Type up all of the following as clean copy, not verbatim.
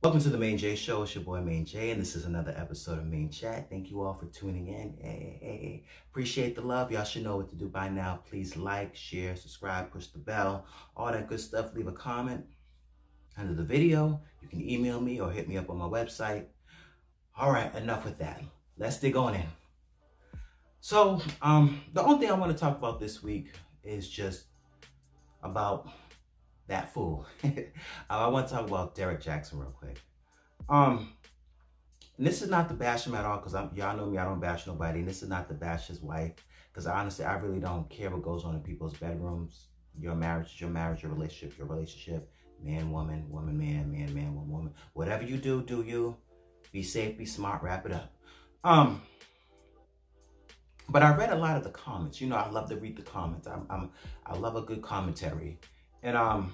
Welcome to the Maine-J Show. It's your boy Maine-J, and this is another episode of Maine-Chat. Thank you all for tuning in. Hey. Appreciate the love. Y'all should know what to do by now. Please like, share, subscribe, push the bell, all that good stuff. Leave a comment under the video. You can email me or hit me up on my website. All right, enough with that. Let's dig on in. So, the only thing I want to talk about this week is just about that fool. I want to talk about Derrick Jackson real quick. And this is not to bash him at all, because y'all know me, I don't bash nobody. And this is not to bash his wife, because honestly, I really don't care what goes on in people's bedrooms. Your marriage is your marriage, your relationship. Man, woman, woman, man, man, woman. Whatever you do, do you. Be safe, be smart, wrap it up. But I read a lot of the comments. You know, I love to read the comments. I love a good commentary. And I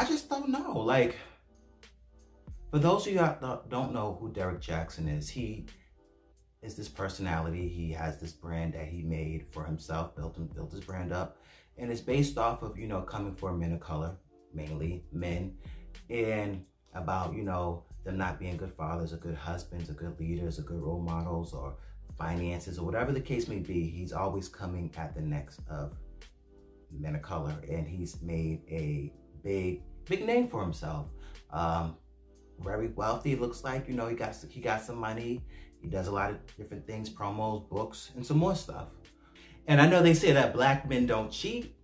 just don't know. Like, for those of you that don't know who Derrick Jackson is, he is this personality. He has this brand that he made for himself, built his brand up. And it's based off of, you know, coming for men of color, mainly men, and about, you know, them not being good fathers or good husbands or good leaders or good role models or finances or whatever the case may be. He's always coming at the necks of men of color, and he's made a big name for himself. Very wealthy, it looks like. You know, he got some money. He does a lot of different things, promos, books, and some more stuff. And I know they say that black men don't cheat,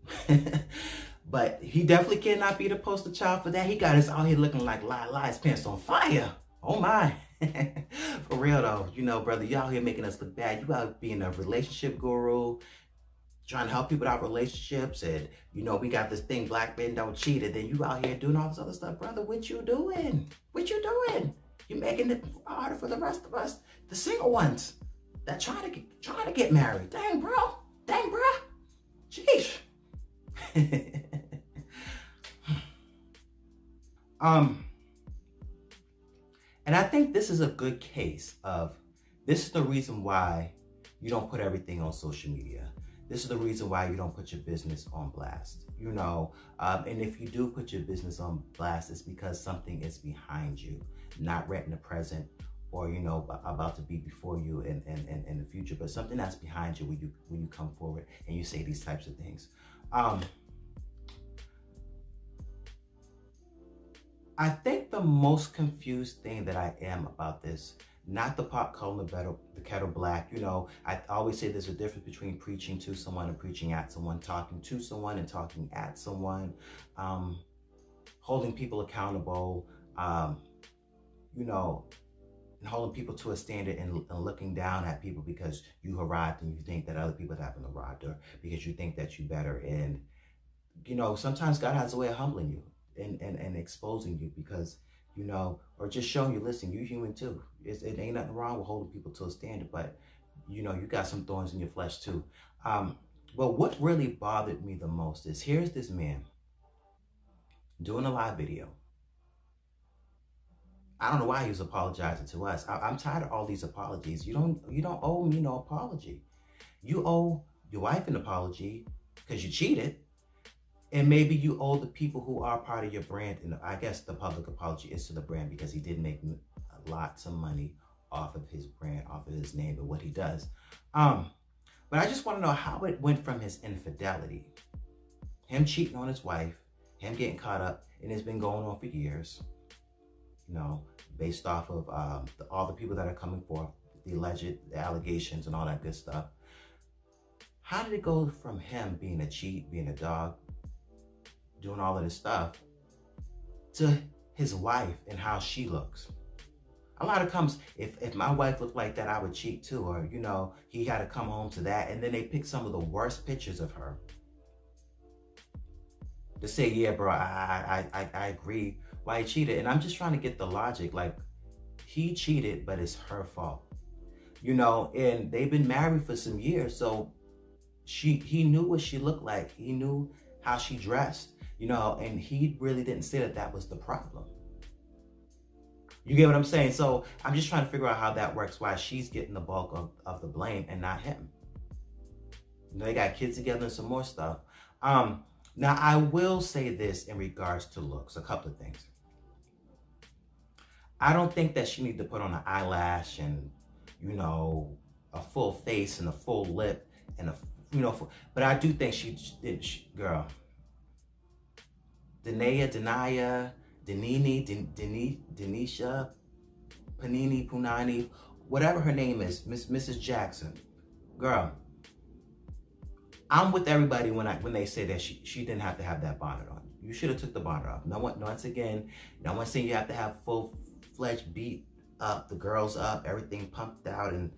but he definitely cannot be the poster child for that. He got us out here looking like his pants on fire. Oh my. For real though, you know, brother, you out here making us look bad. You out being a relationship guru, trying to help people out relationships, and you know, we got this thing, black men don't cheat, and then you out here doing all this other stuff. Brother, what you doing? What you doing? You making it harder for the rest of us, the single ones that trying to get married. Dang, bro. Jeez. And I think this is a good case of, this is the reason why you don't put everything on social media. This is the reason why you don't put your business on blast, you know. And if you do put your business on blast, it's because something is behind you, not right in the present, or, you know, about to be before you in the future, but something that's behind you when you come forward and you say these types of things. I think the most confused thing that I am about this, not the pot calling the kettle black. You know, I always say there's a difference between preaching to someone and preaching at someone, talking to someone and talking at someone, holding people accountable, you know, and holding people to a standard and looking down at people because you arrived and you think that other people haven't arrived, or because you think that you're better. And, you know, sometimes God has a way of humbling you and exposing you, because, you know, or just showing you, listen, you're human too. It ain't nothing wrong with holding people to a standard, but, you know, you got some thorns in your flesh too. But what really bothered me the most is, here's this man doing a live video. I don't know why he was apologizing to us. I'm tired of all these apologies. You don't owe me no apology. You owe your wife an apology because you cheated. And maybe you owe the people who are part of your brand, and I guess the public apology is to the brand, because he did make lots of money off of his brand, off of his name and what he does. But I just want to know how it went from his infidelity, him cheating on his wife, him getting caught up, and it's been going on for years, you know, based off of all the people that are coming forth, the allegations and all that good stuff. How did it go from him being a cheat, being a dog, doing all of this stuff, to his wife and how she looks? A lot of comes, if my wife looked like that, I would cheat too. Or, you know, he had to come home to that. And then they pick some of the worst pictures of her to say, yeah, bro, I agree why he cheated. And I'm just trying to get the logic. Like, he cheated, but it's her fault, you know. And they've been married for some years, so he knew what she looked like. He knew how she dressed, you know, and he really didn't say that that was the problem. You get what I'm saying? So I'm just trying to figure out how that works, why she's getting the bulk of the blame and not him. You know, they got kids together and some more stuff. Now, I will say this in regards to looks, a couple of things. I don't think that she need to put on an eyelash and, you know, a full face and a full lip and a, you know, but I do think girl, Denaya, Denisha, Panini, Punani, whatever her name is, Mrs. Jackson, girl, I'm with everybody when they say that she didn't have to have that bonnet on. You should have took the bonnet off. No one, once again, no one's saying you have to have full-fledged beat up, the girls up, everything pumped out and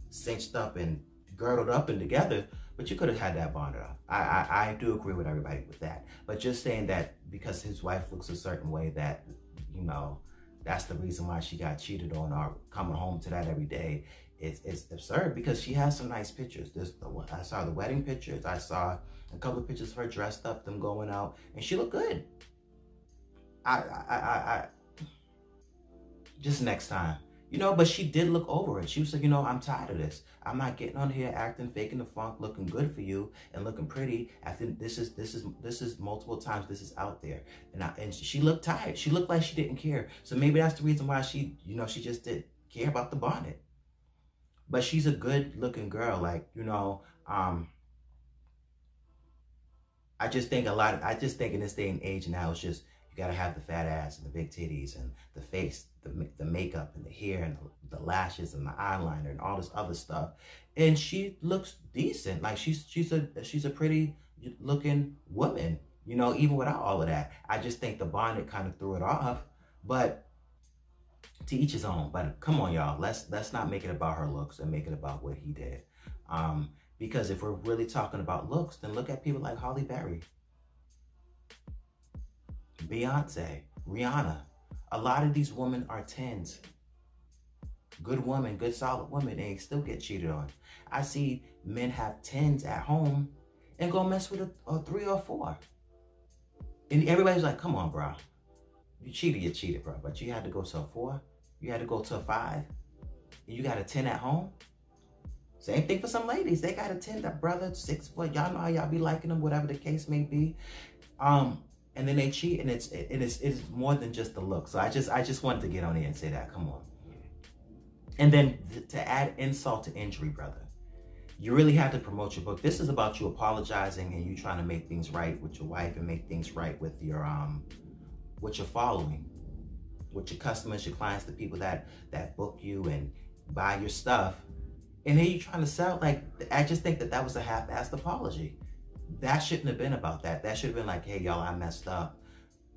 cinched up and girdled up and together, but you could have had that bonnet off. I do agree with everybody with that. But just saying that because his wife looks a certain way that, you know, that's the reason why she got cheated on or coming home to that every day, it's absurd because she has some nice pictures. I saw the wedding pictures. I saw a couple of pictures of her dressed up, them going out, and she looked good. Just next time, you know, but she did look over it. She was like, you know, I'm tired of this. I'm not getting on here acting, faking the funk, looking good for you and looking pretty. After this is multiple times this is out there, and she looked tired. She looked like she didn't care. So maybe that's the reason why she, you know, she just didn't care about the bonnet. But she's a good looking girl, like, you know. I just think in this day and age now, it's just, you gotta have the fat ass and the big titties and the face, the makeup and the hair and the lashes and the eyeliner and all this other stuff. And she looks decent. Like she's a pretty looking woman, you know, even without all of that. I just think the bonnet kind of threw it off, but to each his own. But come on, y'all, let's not make it about her looks and make it about what he did. Because if we're really talking about looks, then look at people like Halle Berry, Beyonce, Rihanna. A lot of these women are 10s. Good women, good solid women, they still get cheated on. I see men have 10s at home and go mess with a 3 or 4. And everybody's like, come on, bro. You cheated, bro. But you had to go to a 4. You had to go to a 5. And you got a 10 at home. Same thing for some ladies. They got a 10, that brother, 6 foot. Y'all know how y'all be liking them, whatever the case may be. And then they cheat, and it's more than just the look. So I just wanted to get on here and say that. Come on. And then to add insult to injury, brother, you really have to promote your book. This is about you apologizing and you trying to make things right with your wife and make things right with your following, with your customers, your clients, the people that book you and buy your stuff. And then you trying to sell, like, I just think that was a half-assed apology. That shouldn't have been about that. That should have been like, hey, y'all, I messed up.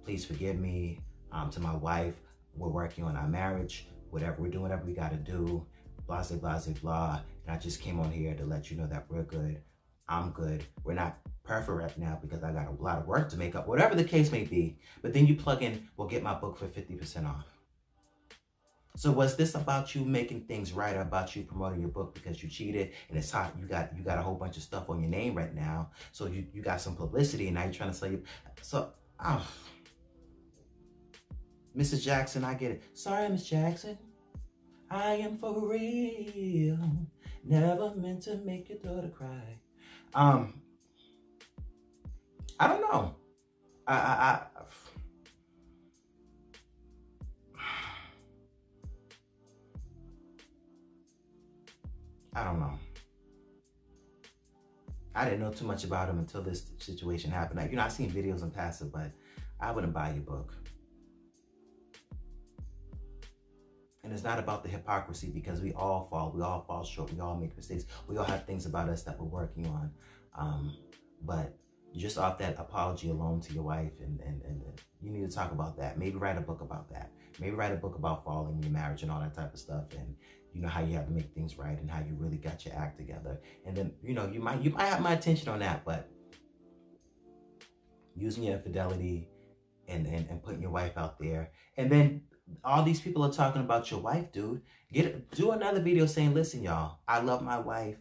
Please forgive me. To my wife, we're working on our marriage. We're doing whatever we got to do. Blah, blah, blah, blah. And I just came on here to let you know that we're good. I'm good. We're not perfect right now because I got a lot of work to make up. Whatever the case may be. But then you plug in, well, get my book for 50% off. So was this about you making things right, or about you promoting your book because you cheated and it's hot? You got a whole bunch of stuff on your name right now, so you got some publicity and now you're trying to sell you. So, Mrs. Jackson, I get it. Sorry, Miss Jackson, I am for real. Never meant to make your daughter cry. I don't know. I don't know. I didn't know too much about him until this situation happened. Like, you know, I've seen videos and passive, but I wouldn't buy your book. And it's not about the hypocrisy, because we all fall short, we all make mistakes. We all have things about us that we're working on. But just off that apology alone to your wife, and you need to talk about that. Maybe write a book about that. Maybe write a book about falling in your marriage and all that type of stuff, and you know how you have to make things right and how you really got your act together. And then, you know, you might have my attention on that, but using your infidelity and putting your wife out there, and then all these people are talking about your wife, dude. Do another video saying, listen, y'all, I love my wife.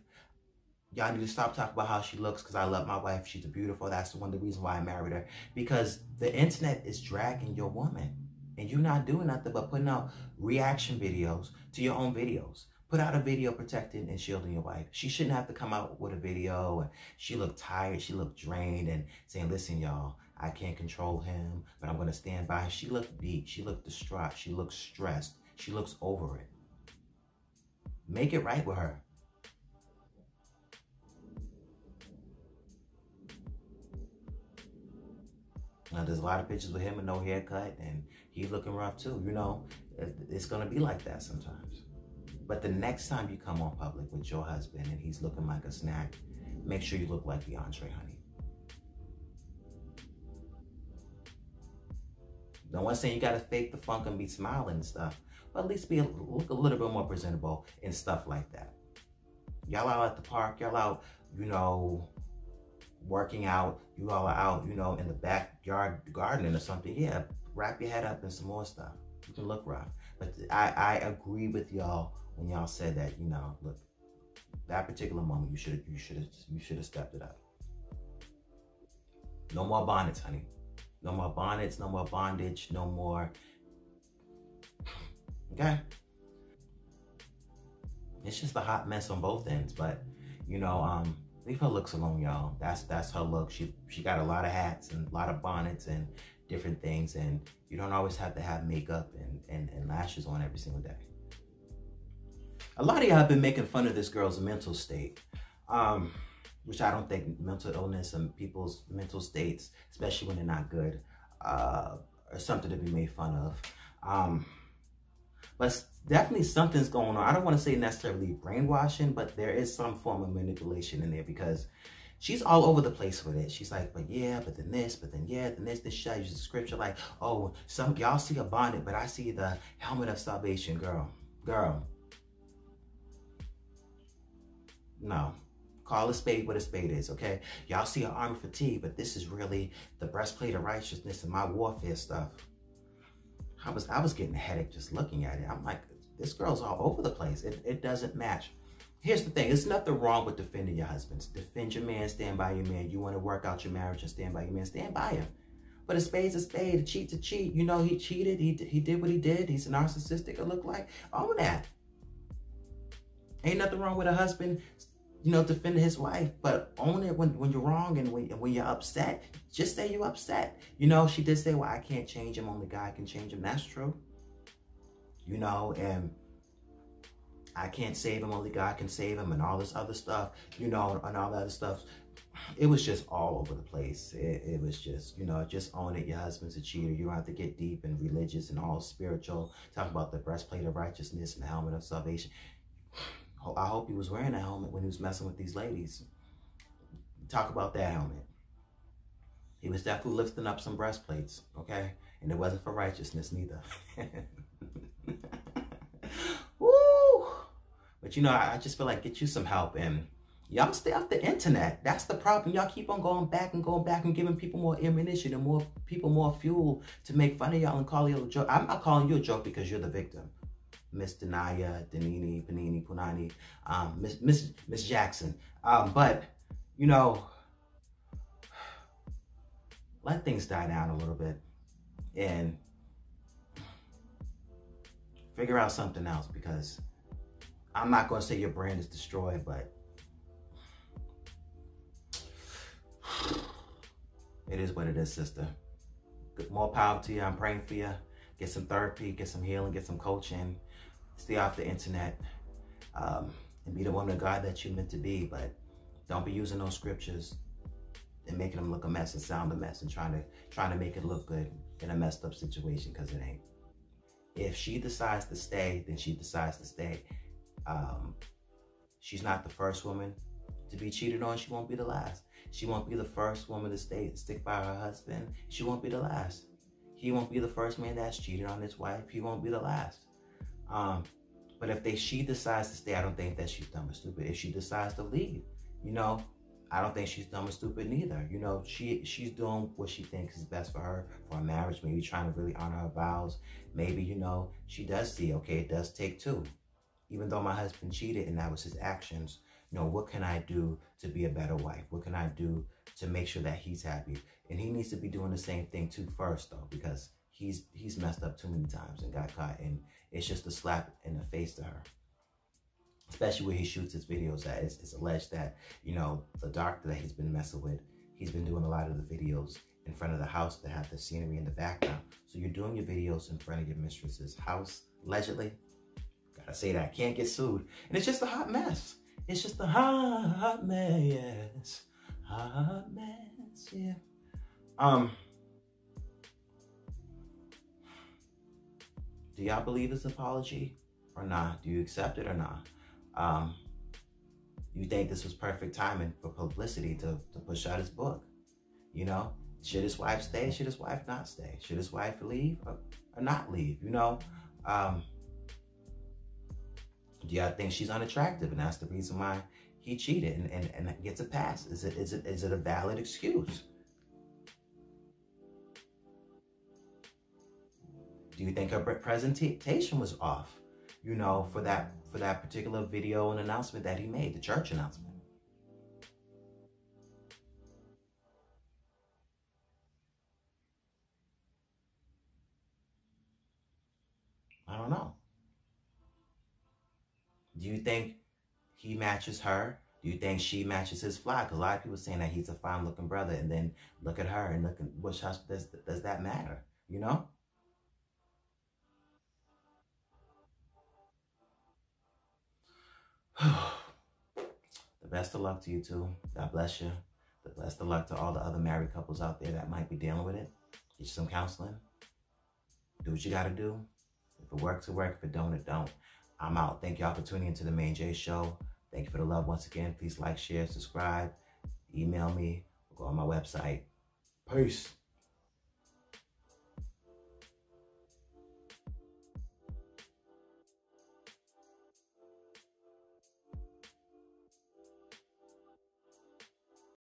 Y'all need to stop talking about how she looks, because I love my wife. She's beautiful. That's one of the reasons why I married her. Because the internet is dragging your woman. And you're not doing nothing but putting out reaction videos to your own videos. Put out a video protecting and shielding your wife. She shouldn't have to come out with a video and she looked tired, she looked drained and saying, listen, y'all, I can't control him, but I'm gonna stand by him. She looked beat, she looked distraught, she looked stressed, she looks over it. Make it right with her. Now, there's a lot of pictures with him with no haircut and he's looking rough too. You know, it's gonna be like that sometimes. But the next time you come on public with your husband and he's looking like a snack, make sure you look like the entree, honey. No one's saying you gotta fake the funk and be smiling and stuff, but at least look a little bit more presentable and stuff like that. Y'all out at the park, y'all out, you know, working out, you all are out, you know, in the backyard gardening or something. Yeah, wrap your head up in some more stuff. You can look rough. But I agree with y'all when y'all said that, you know, look, that particular moment you should have stepped it up. No more bonnets, honey. No more bonnets, no more bondage, no more. Okay? It's just a hot mess on both ends, but you know, leave her looks alone, y'all. That's her look. She got a lot of hats and a lot of bonnets and different things, and you don't always have to have makeup and lashes on every single day. A lot of y'all have been making fun of this girl's mental state, which I don't think mental illness and people's mental states, especially when they're not good, are something to be made fun of. But definitely something's going on. I don't want to say necessarily brainwashing, but there is some form of manipulation in there because she's all over the place with it. She's like, but yeah, but then this, but then yeah, then this shit. Uses the scripture like, oh, some y'all see a bonnet, but I see the helmet of salvation, girl. No. Call a spade what a spade is, okay? Y'all see an armor fatigue, but this is really the breastplate of righteousness and my warfare stuff. I was getting a headache just looking at it. I'm like, this girl's all over the place. It doesn't match. Here's the thing. There's nothing wrong with defending your husbands. Defend your man, stand by your man. You want to work out your marriage and stand by your man, stand by him. But a spade's a spade, a cheat's a cheat. You know, he cheated. He did what he did. He's narcissistic, it looked like. Own that. Ain't nothing wrong with a husband, you know, defending his wife, but own it when you're wrong and when you're upset. Just say you're upset. You know, she did say, well, I can't change him, only God can change him. That's true. You know, and I can't save him, only God can save him, and all this other stuff, you know, and all that other stuff. It was just all over the place. It was just, you know, just own it. Your husband's a cheater. You don't have to get deep and religious and all spiritual. Talk about the breastplate of righteousness and the helmet of salvation. I hope he was wearing that helmet when he was messing with these ladies. Talk about that helmet. He was definitely lifting up some breastplates, okay? And it wasn't for righteousness neither. Woo! But you know, I just feel like get you some help and y'all stay off the internet. That's the problem. Y'all keep on going back and giving people more ammunition and more people more fuel to make fun of y'all and call you a joke. I'm not calling you a joke because you're the victim. Miss Denaya, Denini, Panini, Punani, Miss Jackson. But, you know, let things die down a little bit and figure out something else, because I'm not going to say your brand is destroyed, but it is what it is, sister. More power to you. I'm praying for you. Get some therapy, get some healing, get some coaching. Stay off the internet and be the woman of God that you're meant to be. But don't be using those scriptures and making them look a mess and sound a mess and trying to make it look good in a messed up situation, because it ain't. If she decides to stay, then she decides to stay. She's not the first woman to be cheated on. She won't be the last. She won't be the first woman to stick by her husband. She won't be the last. He won't be the first man that's cheated on his wife. He won't be the last. But if she decides to stay, I don't think that she's dumb or stupid. If she decides to leave, you know, I don't think she's dumb or stupid neither. You know, she's doing what she thinks is best for her, for her marriage. Maybe trying to really honor her vows. Maybe, you know, she does see, okay, it does take two. Even though my husband cheated and that was his actions, you know, what can I do to be a better wife? What can I do to make sure that he's happy? And he needs to be doing the same thing too first, though, because he's messed up too many times and got caught, and it's just a slap in the face to her. especially where he shoots his videos at. It's alleged that, you know, the doctor that he's been messing with, he's been doing a lot of the videos in front of the house that have the scenery in the background. So you're doing your videos in front of your mistress's house, allegedly. Gotta say that, I can't get sued. And it's just a hot mess. It's just a hot mess. Hot mess, yeah. Do y'all believe his apology or not? Do you accept it or not? You think this was perfect timing for publicity to push out his book? You know, should his wife stay? Should his wife not stay? Should his wife leave or not leave? You know, do y'all think she's unattractive and that's the reason why he cheated and gets a pass? Is it a valid excuse? Do you think her presentation was off, you know, for that particular video and announcement that he made, the church announcement? I don't know. Do you think he matches her? Do you think she matches his fly? Because a lot of people saying that he's a fine looking brother, and then look at her and look at which house does that matter, you know? The best of luck to you two. God bless you. The best of luck to all the other married couples out there that might be dealing with it. Get you some counseling. Do what you got to do. If it works, it works. If it don't, it don't. I'm out. Thank y'all for tuning into the Maine-J Show. Thank you for the love once again. Please like, share, subscribe. Email me. Go on my website. Peace.